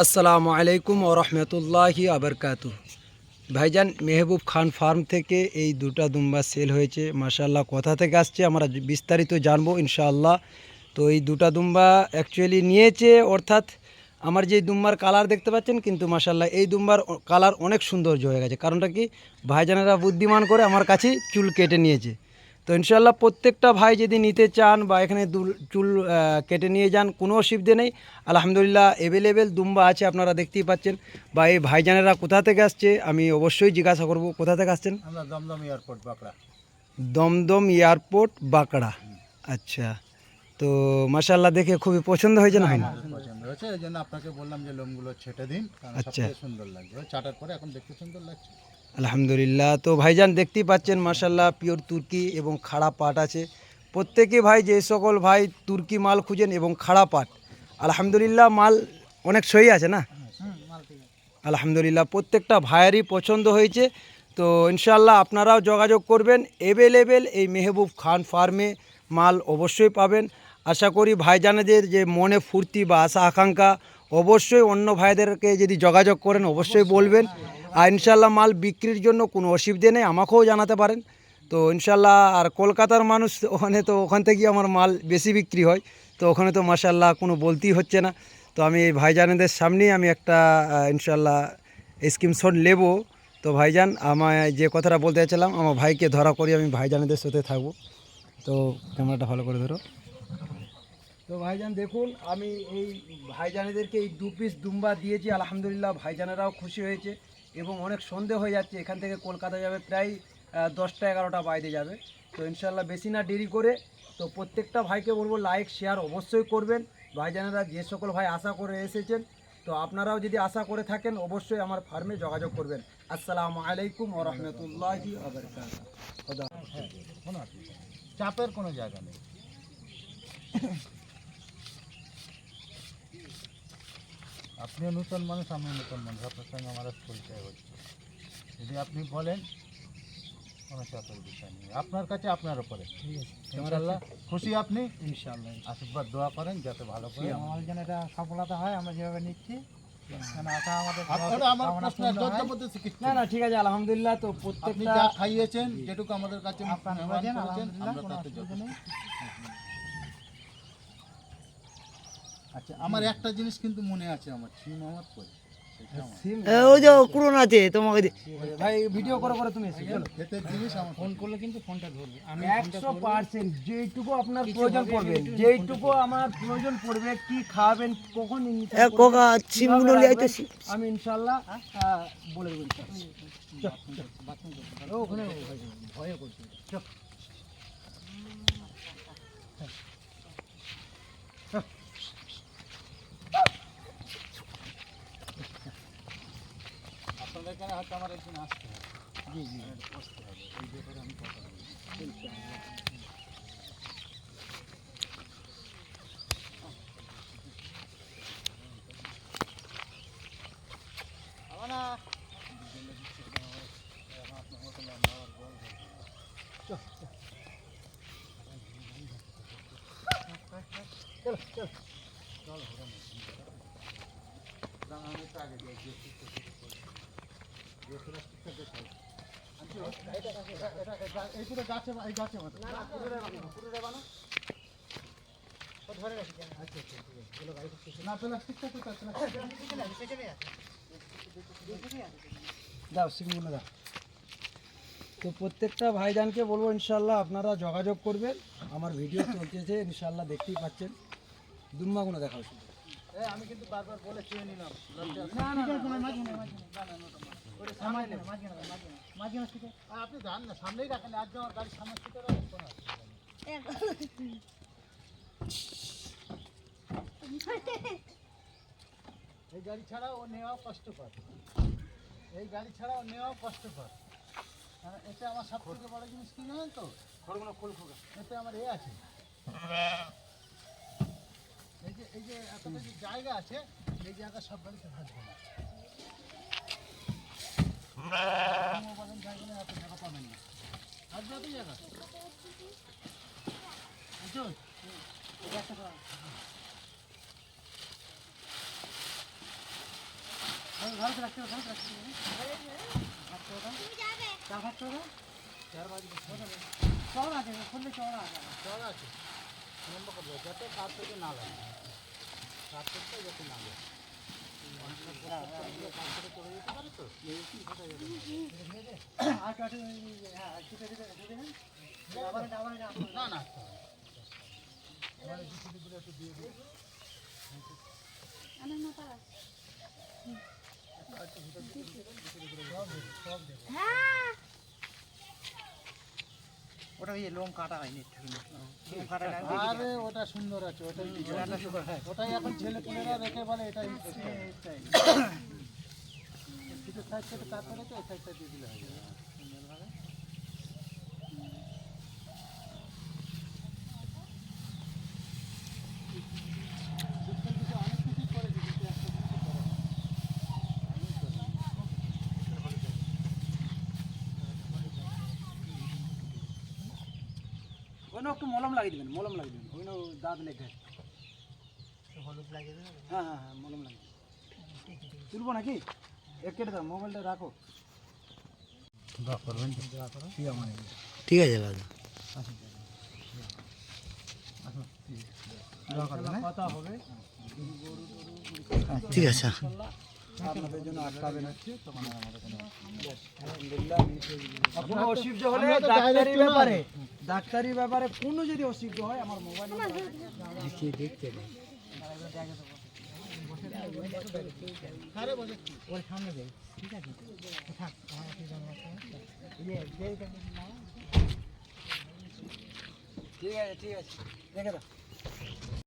আসসালামু আলাইকুম ও রহমতুল্লাহি আবরকাতু। ভাইজান মেহবুব খান ফার্ম থেকে এই দুটা দুম্বা সেল হয়েছে। মাশাআল্লাহ কোথা থেকে আসছে আমরা বিস্তারিত জানবো ইনশাআল্লাহ। তো এই দুটা দুম্বা অ্যাকচুয়ালি নিয়েছে, অর্থাৎ আমার যে দুম্বার কালার দেখতে পাচ্ছেন, কিন্তু মাশাআল্লাহ এই দুম্বার কালার অনেক সৌন্দর্য হয়ে গেছে। কারণটা কি, ভাইজানেরা বুদ্ধিমান করে আমার কাছে চুল কেটে নিয়েছে। তো ইনশাআল্লাহ প্রত্যেকটা ভাই যদি নিতে চান বা এখানে চুল কেটে নিয়ে যান, কোনো অসুবিধে নেই। আলহামদুলিল্লাহ অ্যাভেলেবেল দুম্বা আছে, আপনারা দেখতেই পাচ্ছেন। বা এই ভাইজানেরা কোথা থেকে আসছে আমি অবশ্যই জিজ্ঞাসা করব, কোথা থেকে আসছেন? আমরা দমদম এয়ারপোর্ট বাঁকড়া। দমদম এয়ারপোর্ট বাঁকড়া। আচ্ছা, তো মাশাআল্লাহ দেখে খুবই পছন্দ হয়েছে না হয়নি? পছন্দ হয়েছে, এই জন্য আপনাকে বললাম যে লোমগুলো ছেটে দিন, কারণ আচ্ছা, সবথেকে সুন্দর লাগবে। চাটার পরে এখন দেখতে সুন্দর লাগছে। আলহামদুলিল্লাহ। তো ভাইজান দেখতেই পাচ্ছেন মাশাআল্লাহ পিওর তুর্কি এবং খাড়া পাট আছে। প্রত্যেকে ভাই যে সকল ভাই তুর্কি মাল খুঁজেন এবং খাড়া পাট, আলহামদুলিল্লাহ মাল অনেক সহি আছে না? আলহামদুলিল্লাহ প্রত্যেকটা ভাইয়েরই পছন্দ হয়েছে। তো ইনশাআল্লাহ আপনারাও যোগাযোগ করবেন, অ্যাভেলেবেল এই মেহবুব খান ফার্মে মাল অবশ্যই পাবেন। আশা করি ভাইজানেদের যে মনে ফুর্তি বা আশা আকাঙ্ক্ষা, অবশ্যই অন্য ভাইদেরকে যদি যোগাযোগ করেন অবশ্যই বলবেন। আর ইনশাআল্লাহ মাল বিক্রির জন্য কোনো অসুবিধে নেই, আমাকেও জানাতে পারেন। তো ইনশাআল্লাহ আর কলকাতার মানুষ ওখানে, তো ওখান থেকেই আমার মাল বেশি বিক্রি হয়। তো ওখানে তো মাশাআল্লাহ কোনো বলতেই হচ্ছে না। তো আমি এই ভাইজানেদের সামনেই আমি একটা ইনশাআল্লাহ স্ক্রিনশট নেব। তো ভাইজান আমায় যে কথাটা বলতে চাইছিলাম, আমার ভাইকে ধরা করি, আমি ভাইজানেদের সাথে থাকবো। তো ক্যামেরাটা ভালো করে ধরো। তো ভাইজান দেখুন, আমি এই ভাইজানেদেরকে এই 2 পিস দুম্বা দিয়েছি। আলহামদুলিল্লাহ ভাইজানেরাও খুশি হয়েছে এবং অনেক সন্দেহ হয়ে যাচ্ছে, এখান থেকে কলকাতা যাবে প্রায় 10টা 11টা বাইরে যাবে। তো ইনশাআল্লাহ বেশি না দেরি করে, তো প্রত্যেকটা ভাইকে বলবো লাইক শেয়ার অবশ্যই করবেন। ভাইজানেরা যে সকল ভাই আশা করে এসেছেন, তো আপনারাও যদি আশা করে থাকেন অবশ্যই আমার ফার্মে যোগাযোগ করবেন। আসসালামু আলাইকুম ওয়া রাহমাতুল্লাহি ওয়া বারাকাতুহু। হ্যাঁ, কোনো অসুবিধা নেই, চাপের কোনো জায়গা নেই। আপনিও নতুন মানুষ, আমিও নতুন মানুষ, আপনার সঙ্গে আমার পরিচয় হচ্ছে। যদি আপনি বলেন, কোনো চাপের বিষয় নেই, আপনার কাছে আপনার উপরে। ইনশাআল্লাহ খুশি আপনি, ইনশাআল্লাহ আশীর্বাদ দোয়া করেন যাতে ভালো করে আমার যেন এটা সফলতা হয়, আমরা যেভাবে নিচ্ছি যেন আশা আমাদের আপনারা আমার কামনা প্রশ্ন পূর্ণ হয়। যথাপদ্ধতি চিকিৎসা না না ঠিক আছে আলহামদুলিল্লাহ। তো আপনি প্রত্যেকটা যা খাইয়েছেন, যেটুকু আমাদের কাছে আপনারা মেহমান করেছেন, করেছেন, আলহামদুলিল্লাহ, আমরা কোনো তাতে অসুবিধা যথেষ্ট। নেই। আচ্ছা, আমার একটা জিনিস কিন্তু মনে আছে, আমার সিম আমার কই, সেটা আমার। সিম ওই যে কুরন আছে তোমাকে ভাই ভিডিও করে করে তুমি এসো, চলো। ক্ষেতের জিনিস আমার ফোন করলে কিন্তু ফোনটা ধরবে। আমি 100% যেইটুকু আপনার প্রয়োজন পড়বে, যেইটুকু আমার প্রয়োজন পড়বে, কি খাবেন, কখন নিতে হবে, কোকা সিমগুলো কিভাবে লিয়াইতে রাখবেন, আমি ইনশাআল্লাহ বলে দেবো ইনশাআল্লাহ। চল। ওখানে ভয় করছে। চল। আপনাদের এখানে হয়তো আমার একদিন আসতে হবে। জি জি, বসতে হবে, এই ব্যাপারে আমি কথা বলবো। এই পুরো গাছে, এই গাছে মতো না, প্লাস্টিকটা তো দাও সিমগুলো দাও। তো প্রত্যেকটা ভাইজানকে বলবো ইনশাআল্লাহ আপনারা যোগাযোগ করবেন, আমার ভিডিও চলতেছে ইনশাআল্লাহ দেখতেই পাচ্ছেন। দুম্বাগুলো দেখাও শুধু। আমি কিন্তু বারবার বলে চেয়ে নিলাম। আপনি যান না, সামনেই রাখেন, আজকে আমার গাড়ির সামনে ছুটে রাখেন। এই গাড়ি ছাড়া ও নেওয়াও কষ্টকর, এই গাড়ি ছাড়া ও নেওয়াও কষ্টকর। এতে আমার সব থেকে বড় জিনিস কি জানেন তো, খড়গুলো খোল খোকা, এতে আমার আছে, এই যে এতটা যে জায়গা আছে, এই জায়গা সব গাড়িতে থাকবে না। জায়গা এত জায়গা পাবেন না, আসবে এত জায়গা। ভারত রাখতে হবে, ভারত রাখতে হবে। ভাত করে দাও। চার ভাত করে দাও। চওড়া আছে, খুললে চওড়া আছে। চড়া আছে লম্বা করবো যাতে কার থেকে না লাগে, কার থেকে যাতে না লাগে। কার থেকে চলে যেতে পারে তো আর কাটে, হ্যাঁ, কেটে দিতে দেবেন। আবার এটা, আবার এটা। না না এবারে জিনিসগুলো একটু দিয়ে দিই। ওটা ওই লোম কাটা হয়নি, লোম কাটা নাই। আরে ওটা সুন্দর আছে, ওটাই ওটাই এখন ছেলে পুলেরা রেখে বলে এটাই কিছু সাইড থেকে কাট করে তো এই সাইডটা দিয়ে দিলে হবে সুন্দরভাবে। ওইনো একটু মলম লাগিয়ে দেবেন, মলম লাগিয়ে দেবেন, ওইনো দাঁত লেগে হলুদ লাগিয়ে দেবে। হ্যাঁ হ্যাঁ হ্যাঁ মলম লাগিয়ে দেবেন। তুলবো নাকি? এক কেটে দাও, মোবাইলটা রাখো। দোয়া করবেন ঠিক আছে দাদা, কথা হবে ঠিক আছে। আপনাদের জন্য আটকাবে না। কোনো অসুবিধা হলে আমরা তো ডাক্তারি direct না। ব্যাপারে, ডাক্তারি ব্যাপারে কোনো যদি অসুবিধা হয় আমার মোবাইল ওর সামনে দেয়, ঠিক আছে? থাক, আমার কি জানো আছে? ঠিক আছে, ঠিক আছে, রেখে দাও।